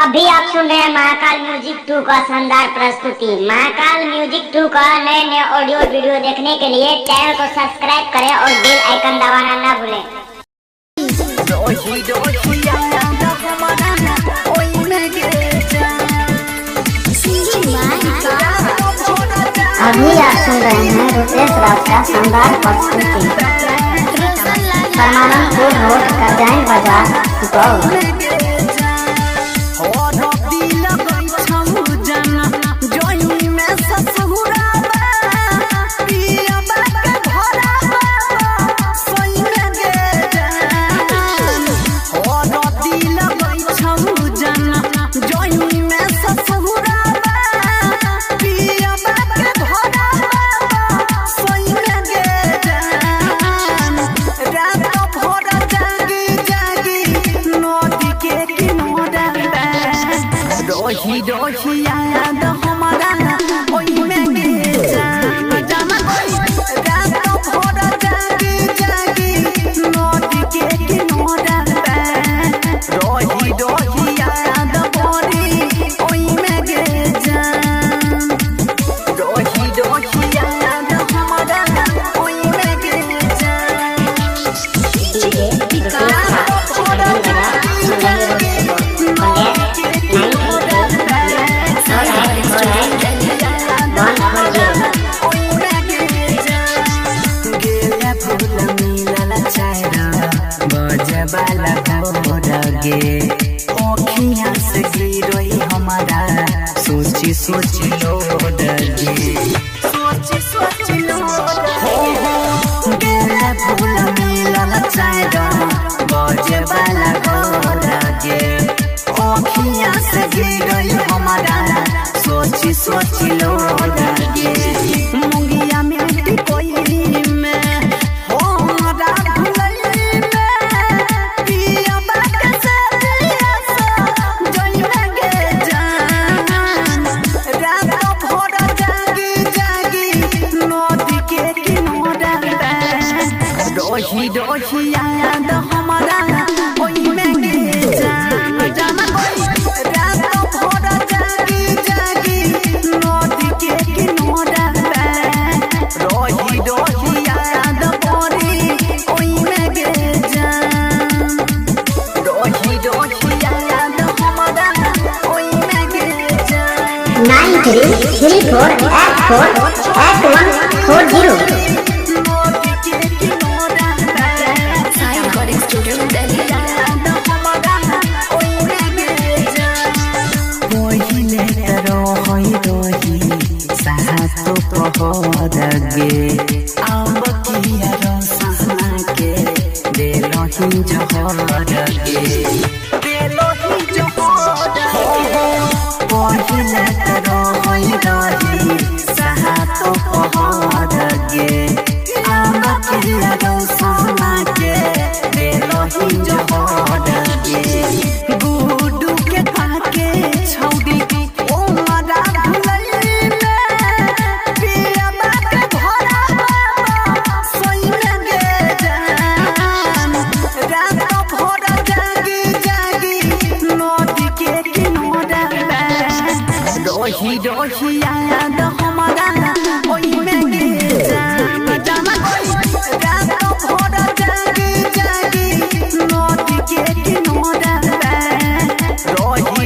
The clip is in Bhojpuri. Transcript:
अभी आप सुन रहे हैं महाकाल म्यूजिक 2 का शानदार प्रस्तुति। महाकाल म्यूजिक 2 का नए नए ऑडियो वीडियो देखने के लिए चैनल को सब्सक्राइब करें और बेल आइकन दबाना ना भूलें। अभी आप सुन रहे हैं रुपेश राज का शानदार प्रस्तुति। परमानंदपुर रोड करजाइन बाजार सुपौल। ओखियां से गिरोई हमारा सोची सोची लो डगे सोची लो गेला फूल मिलल चाहे बजे वाला हो डगे ओखियां से गिरोई हमारा सोची सोची लो डगे मुंगिया में कोई याद हमारा ओई में जाना रात भर जागी नदी के किनारा रही याद परी ओई में रही याद हमारा ओई में 9334848140। दगे अब किया रोसना के देलो ही जोहर दगे देलो ही जोहर दगे पहिले करो होई रही सहा तो पहर दगे अब किया रोसना के देलो ही जोहर दगे गुडू के पाके छौड़ी ओ मरा रोही याद हमारा ओई में जाना रात भर जागी नदी के किनारा रोही